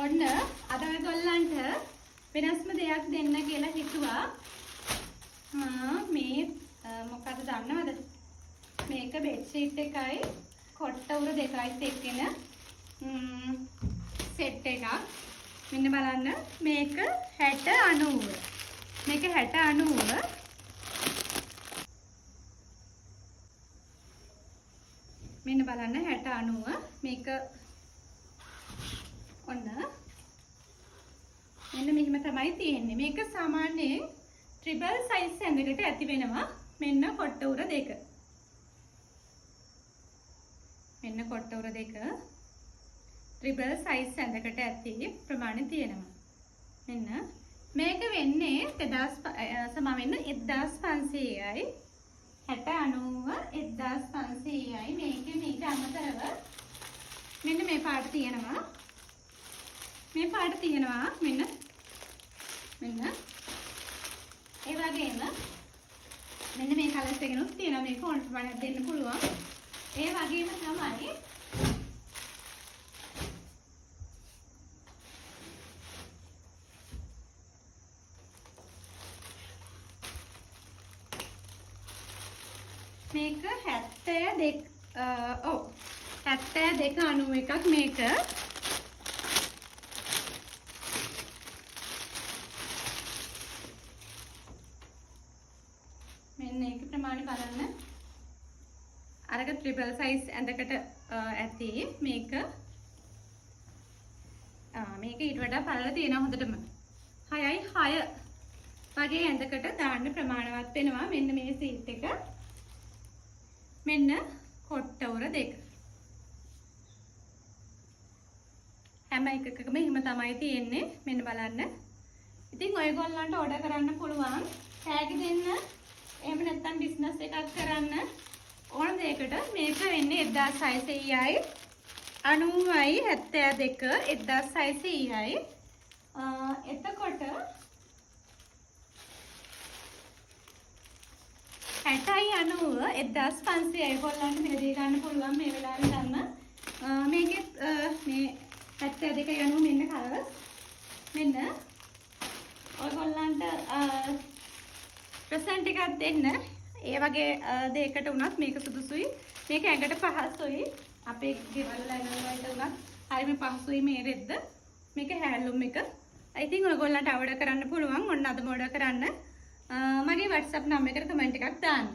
ඔන්න අද ඔයගොල්ලන්ට වෙනස්ම දෙයක් දෙන්න කියලා හිතුවා. මේ මොකද දන්නවද? මේක බෙඩ් ෂීට් එකයි කොට්ට උර දෙකයි එක්කෙන සෙට් එකක්. මෙන්න බලන්න මේක 60 90. මේක 60 90. මෙන්න බලන්න 60 90 මේක ඔන්න මෙන්න මෙහිම තමයි තියෙන්නේ. මේක සාමාන්‍යයෙන් ට්‍රිපල් සයිස් ඇඳකට ඇති වෙනවා. මෙන්න කොට්ට උර දෙක. මෙන්න කොට්ට උර දෙක ට්‍රිපල් සයිස් ඇඳකට ඇති ප්‍රමාණය තියෙනවා. මෙන්න මේක වෙන්නේ 1500යි 60 90 1500යි. මේකේ මේක අමතරව මෙන්න මේ පාට තියෙනවා. මේ පාට තියෙනවා මෙන්න ඒ වගේම මෙන්න මේ කලර්ස් එකනොත් තියෙනවා. මේක ඕන ප්‍රමාණයක් දෙන්න පුළුවන්. ඒ වගේම තමයි මේක 72 92 මේක. මෙන්න ඒක ප්‍රමාණය බලන්න. අරක ට්‍රිපල් සයිස් ඇඳකට ඇති මේක. මේක ඊට වඩා පළල තියෙනවා හොඳටම. 6යි 6 වගේ ඇඳකට දාන්න ප්‍රමාණවත් වෙනවා. මෙන්න මේ සීට් එක. මෙන්න කොට්ට උර දෙක. හැම එකකම එහෙම තමයි තියෙන්නේ. මෙන්න බලන්න. ඉතින් ඔයගොල්ලන්ට ඕඩර් කරන්න පුළුවන්. ටැග් දෙන්න. එහෙම නැත්නම් බිස්නස් එකක් කරන්න ඕන දෙයකට මේක වෙන්නේ 1600යි 90යි 72 1600යි. එතකොට 60යි 90 1500යි ඔයගොල්ලන්ට මිලදී ගන්න පුළුවන් මේ වෙලාවේ ගන්න. මේකේ මේ 72යි 90 මෙන්න කලර්ස්. මෙන්න ඔයගොල්ලන්ට ප්‍රසන්ට් එකක් දෙන්න. ඒ වගේ දෙයකට උනත් මේක සුදුසුයි. මේක ඇඟට පහසුයි. අපේ ගෙවල් වලට උනත් හරිම පහසුයි මේ රෙද්ද. මේක හැන්ඩ්ලූම් එක. I think ඔයගොල්ලන්ට අවඩර් කරන්න පුළුවන්. ඔන්න අදම ඕඩර් කරන්න. මගේ WhatsApp නම්බර් එකට කමෙන්ට් එකක් දාන්න.